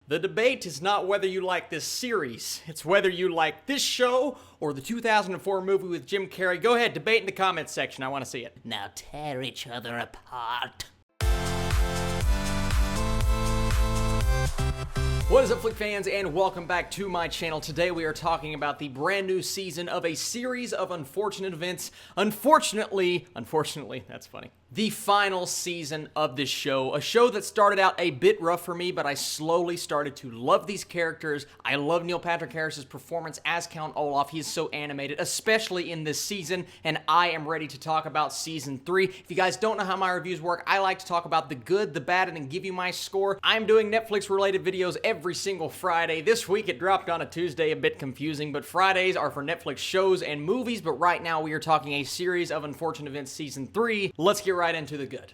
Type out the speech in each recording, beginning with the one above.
The debate is not whether you like this series, it's whether you like this show or the 2004 movie with Jim Carrey. Go ahead, debate in the comments section, I want to see it. Now tear each other apart. What is up, Flick fans, and welcome back to my channel. Today we are talking about the brand new season of a series of unfortunate events. Unfortunately, that's funny. The final season of this show, a show that started out a bit rough for me, but I slowly started to love these characters. I love Neil Patrick Harris's performance as Count Olaf. He's so animated, especially in this season, and I am ready to talk about season 3. If you guys don't know how my reviews work, I like to talk about the good, the bad, and then give you my score. I'm doing Netflix-related videos every single Friday. This week it dropped on a Tuesday, a bit confusing, but Fridays are for Netflix shows and movies, but right now we are talking a series of unfortunate events season 3. Let's get right into the good.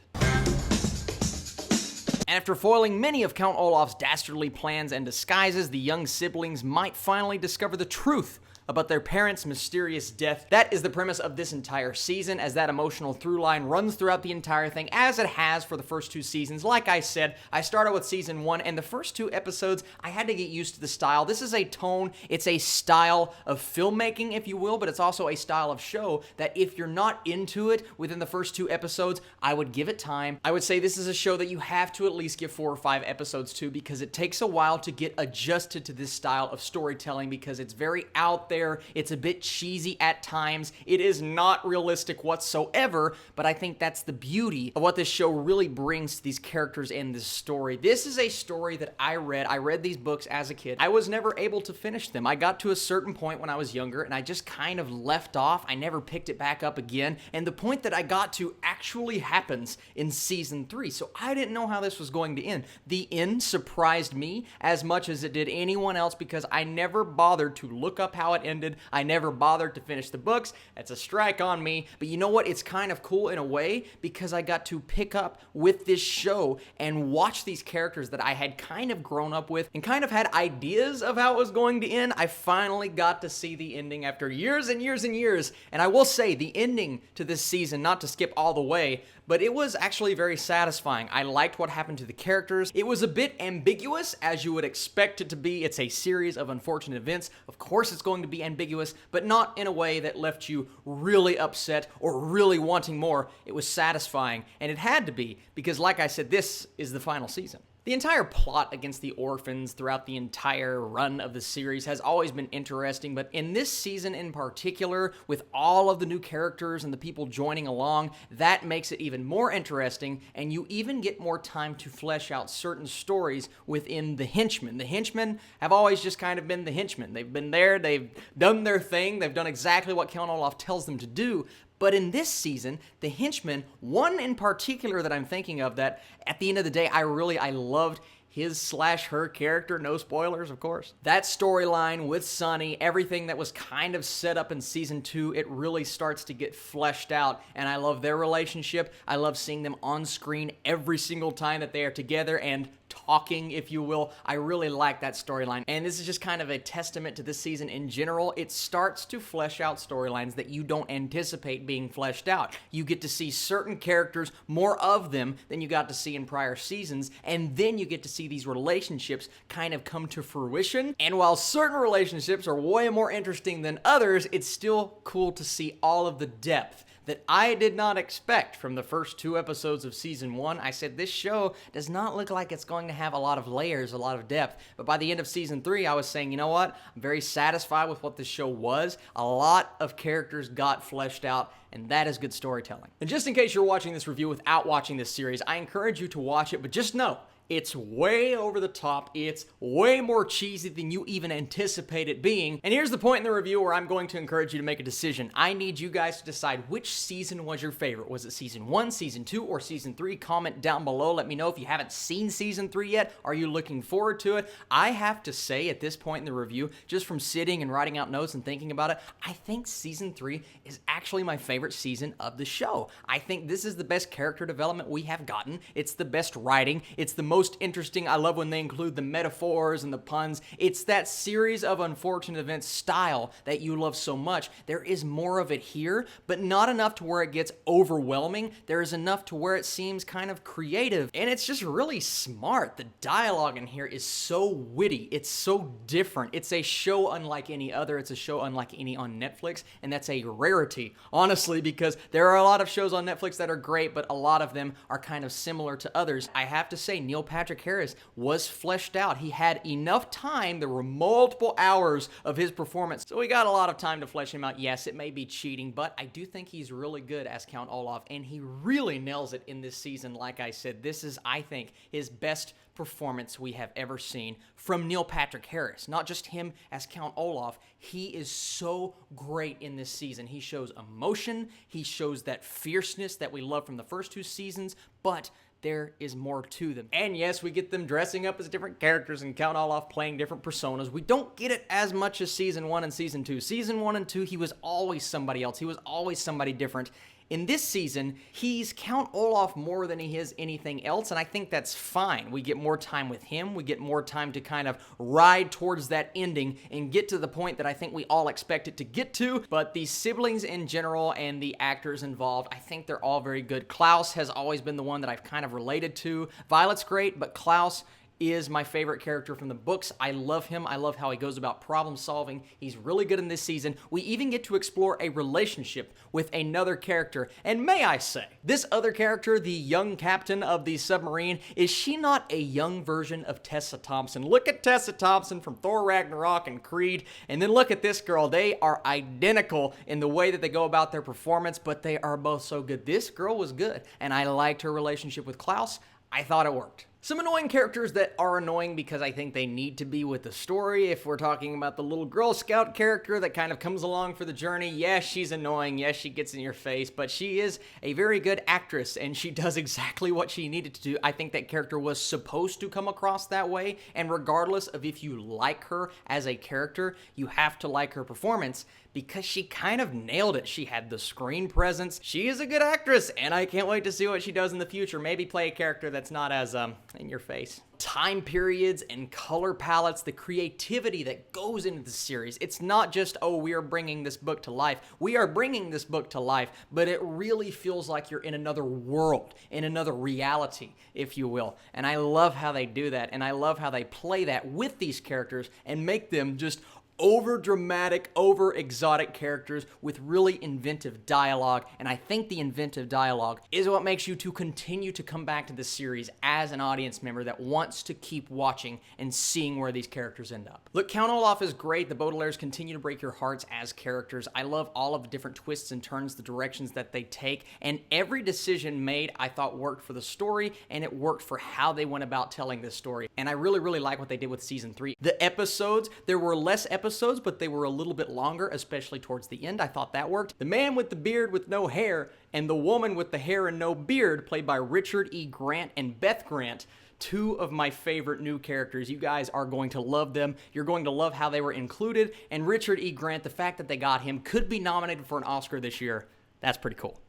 After foiling many of Count Olaf's dastardly plans and disguises, the young siblings might finally discover the truth about their parents' mysterious death. That is the premise of this entire season, as that emotional through line runs throughout the entire thing, as it has for the first 2 seasons. Like I said, I started with season 1, and the first 2 episodes, I had to get used to the style. This is a tone, it's a style of filmmaking, if you will, but it's also a style of show that if you're not into it within the first 2 episodes, I would give it time. I would say this is a show that you have to at least give 4 or 5 episodes to, because it takes a while to get adjusted to this style of storytelling, because it's very out there. It's a bit cheesy at times. It is not realistic whatsoever, but I think that's the beauty of what this show really brings to these characters and this story. This is a story that I read these books as a kid. I was never able to finish them. I got to a certain point when I was younger, and I just kind of left off. I never picked it back up again, and the point that I got to actually happens in season 3, so I didn't know how this was going to end. The end surprised me as much as it did anyone else, because I never bothered to look up how it ended. I never bothered to finish the books. That's a strike on me. But you know what? It's kind of cool in a way, because I got to pick up with this show and watch these characters that I had kind of grown up with and kind of had ideas of how it was going to end. I finally got to see the ending after years and years and years. And I will say, the ending to this season, not to skip all the way, but it was actually very satisfying. I liked what happened to the characters. It was a bit ambiguous, as you would expect it to be. It's a series of unfortunate events. Of course it's going to be ambiguous, but not in a way that left you really upset or really wanting more. It was satisfying, and it had to be, because like I said, this is the final season. The entire plot against the orphans throughout the entire run of the series has always been interesting, but in this season in particular, with all of the new characters and the people joining along, that makes it even more interesting, and you even get more time to flesh out certain stories within the henchmen. The henchmen have always just kind of been the henchmen. They've been there, they've done their thing, they've done exactly what Count Olaf tells them to do. But in this season, the henchmen, one in particular that I'm thinking of that at the end of the day, I loved his/her character, no spoilers, of course. That storyline with Sonny, everything that was kind of set up in season 2, it really starts to get fleshed out, and I love their relationship. I love seeing them on screen every single time that they are together and talking, if you will. I really like that storyline, and this is just kind of a testament to this season in general. It starts to flesh out storylines that you don't anticipate being fleshed out. You get to see certain characters, more of them than you got to see in prior seasons, and then you get to see these relationships kind of come to fruition. And while certain relationships are way more interesting than others, it's still cool to see all of the depth that I did not expect from the first 2 episodes of season 1. I said, this show does not look like it's going to have a lot of layers, a lot of depth. But by the end of season 3, I was saying, you know what? I'm very satisfied with what this show was. A lot of characters got fleshed out, and that is good storytelling. And just in case you're watching this review without watching this series, I encourage you to watch it, but just know, it's way over the top. It's way more cheesy than you even anticipate it being. And here's the point in the review where I'm going to encourage you to make a decision. I need you guys to decide which season was your favorite. Was it season 1, season 2, or season 3? Comment down below. Let me know if you haven't seen season 3 yet. Are you looking forward to it? I have to say at this point in the review, just from sitting and writing out notes and thinking about it, I think season 3 is actually my favorite season of the show. I think this is the best character development we have gotten. It's the best writing. It's the most interesting. I love when they include the metaphors and the puns. It's that series of unfortunate events style that you love so much. There is more of it here, but not enough to where it gets overwhelming. There is enough to where it seems kind of creative, and it's just really smart. The dialogue in here is so witty. It's so different. It's a show unlike any other. It's a show unlike any on Netflix, and that's a rarity, honestly, because there are a lot of shows on Netflix that are great, but a lot of them are kind of similar to others. I have to say, Neil Patrick Harris was fleshed out. He had enough time. There were multiple hours of his performance, so we got a lot of time to flesh him out. Yes, it may be cheating, but I do think he's really good as Count Olaf, and he really nails it in this season. Like I said, this is, I think, his best performance we have ever seen from Neil Patrick Harris. Not just him as Count Olaf. He is so great in this season. He shows emotion. He shows that fierceness that we love from the first two seasons, but there is more to them. And yes, we get them dressing up as different characters and Count Olaf playing different personas. We don't get it as much as Season 1 and Season 2. Season 1 and 2, he was always somebody else. He was always somebody different. In this season, he's Count Olaf more than he is anything else, and I think that's fine. We get more time with him. We get more time to kind of ride towards that ending and get to the point that I think we all expect it to get to. But the siblings in general and the actors involved, I think they're all very good. Klaus has always been the one that I've kind of related to. Violet's great, but Klaus is my favorite character from the books. I love him. I love how he goes about problem solving. He's really good in this season. We even get to explore a relationship with another character. And may I say, this other character, the young captain of the submarine, is she not a young version of Tessa Thompson? Look at Tessa Thompson from Thor Ragnarok and Creed, and then look at this girl. They are identical in the way that they go about their performance, but they are both so good. This girl was good, and I liked her relationship with Klaus. I thought it worked. Some annoying characters that are annoying because I think they need to be with the story. If we're talking about the little Girl Scout character that kind of comes along for the journey, yes, she's annoying. Yes, she gets in your face, but she is a very good actress and she does exactly what she needed to do. I think that character was supposed to come across that way, and regardless of if you like her as a character, you have to like her performance because she kind of nailed it. She had the screen presence. She is a good actress, and I can't wait to see what she does in the future. Maybe play a character that's not as, in your face. Time periods and color palettes, the creativity that goes into the series. It's not just, oh, we are bringing this book to life. We are bringing this book to life, but it really feels like you're in another world, in another reality, if you will. And I love how they do that, and I love how they play that with these characters and make them just over dramatic, over exotic characters with really inventive dialogue, and I think the inventive dialogue is what makes you to continue to come back to this series as an audience member that wants to keep watching and seeing where these characters end up. Look, Count Olaf is great. The Baudelaires continue to break your hearts as characters. I love all of the different twists and turns, the directions that they take, and every decision made I thought worked for the story, and it worked for how they went about telling this story, and I really, really like what they did with Season 3. The episodes, there were less episodes, but they were a little bit longer, especially towards the end. I thought that worked. The man with the beard with no hair and the woman with the hair and no beard, played by Richard E. Grant and Beth Grant, two of my favorite new characters. You guys are going to love them. You're going to love how they were included, and Richard E. Grant, the fact that they got him, could be nominated for an Oscar this year. That's pretty cool.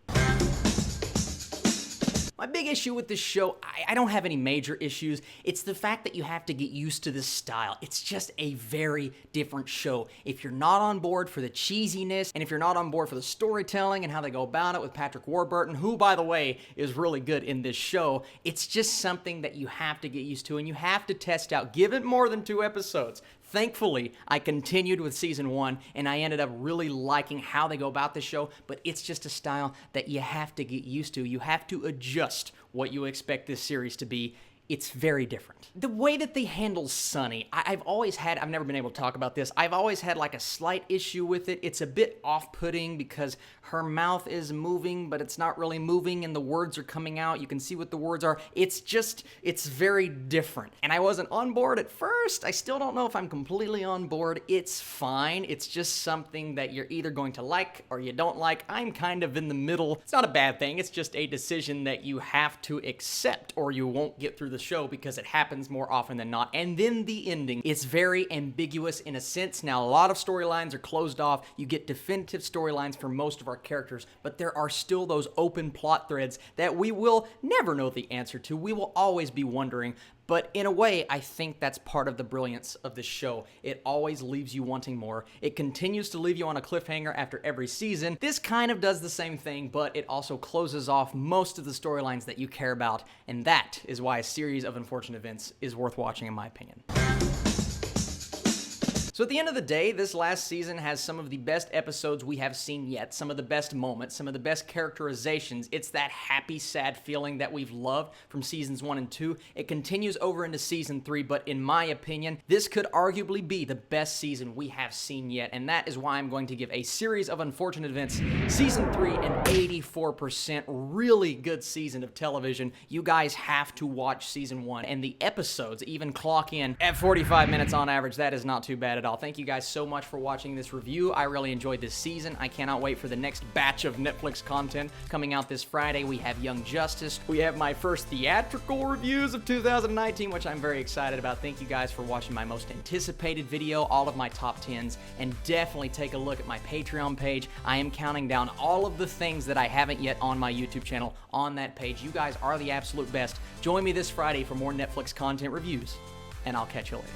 My big issue with this show, I don't have any major issues. It's the fact that you have to get used to this style. It's just a very different show. If you're not on board for the cheesiness, and if you're not on board for the storytelling and how they go about it with Patrick Warburton, who, by the way, is really good in this show, it's just something that you have to get used to and you have to test out. Give it more than 2 episodes. Thankfully, I continued with Season 1, and I ended up really liking how they go about the show, but it's just a style that you have to get used to. You have to adjust what you expect this series to be. It's very different. The way that they handle Sunny, I've never been able to talk about this, I've always had like a slight issue with it. It's a bit off-putting because her mouth is moving, but it's not really moving and the words are coming out. You can see what the words are. It's very different. And I wasn't on board at first. I still don't know if I'm completely on board. It's fine. It's just something that you're either going to like or you don't like. I'm kind of in the middle. It's not a bad thing. It's just a decision that you have to accept or you won't get through the the show because it happens more often than not. And then the ending, it's very ambiguous in a sense. Now, a lot of storylines are closed off. You get definitive storylines for most of our characters, but there are still those open plot threads that we will never know the answer to. We will always be wondering. But in a way, I think that's part of the brilliance of this show. It always leaves you wanting more. It continues to leave you on a cliffhanger after every season. This kind of does the same thing, but it also closes off most of the storylines that you care about, and that is why a series of unfortunate events is worth watching in my opinion. So at the end of the day, this last season has some of the best episodes we have seen yet, some of the best moments, some of the best characterizations. It's that happy, sad feeling that we've loved from seasons 1 and 2. It continues over into season 3, but in my opinion, this could arguably be the best season we have seen yet, and that is why I'm going to give a series of unfortunate events, season 3, an 84% really good season of television. You guys have to watch season 1, and the episodes even clock in at 45 minutes on average. That is not too bad at all. Thank you guys so much for watching this review. I really enjoyed this season. I cannot wait for the next batch of Netflix content coming out this Friday. We have Young Justice. We have my first theatrical reviews of 2019, which I'm very excited about. Thank you guys for watching my most anticipated video, all of my top 10s, and definitely take a look at my Patreon page. I am counting down all of the things that I haven't yet on my YouTube channel on that page. You guys are the absolute best. Join me this Friday for more Netflix content reviews, and I'll catch you later.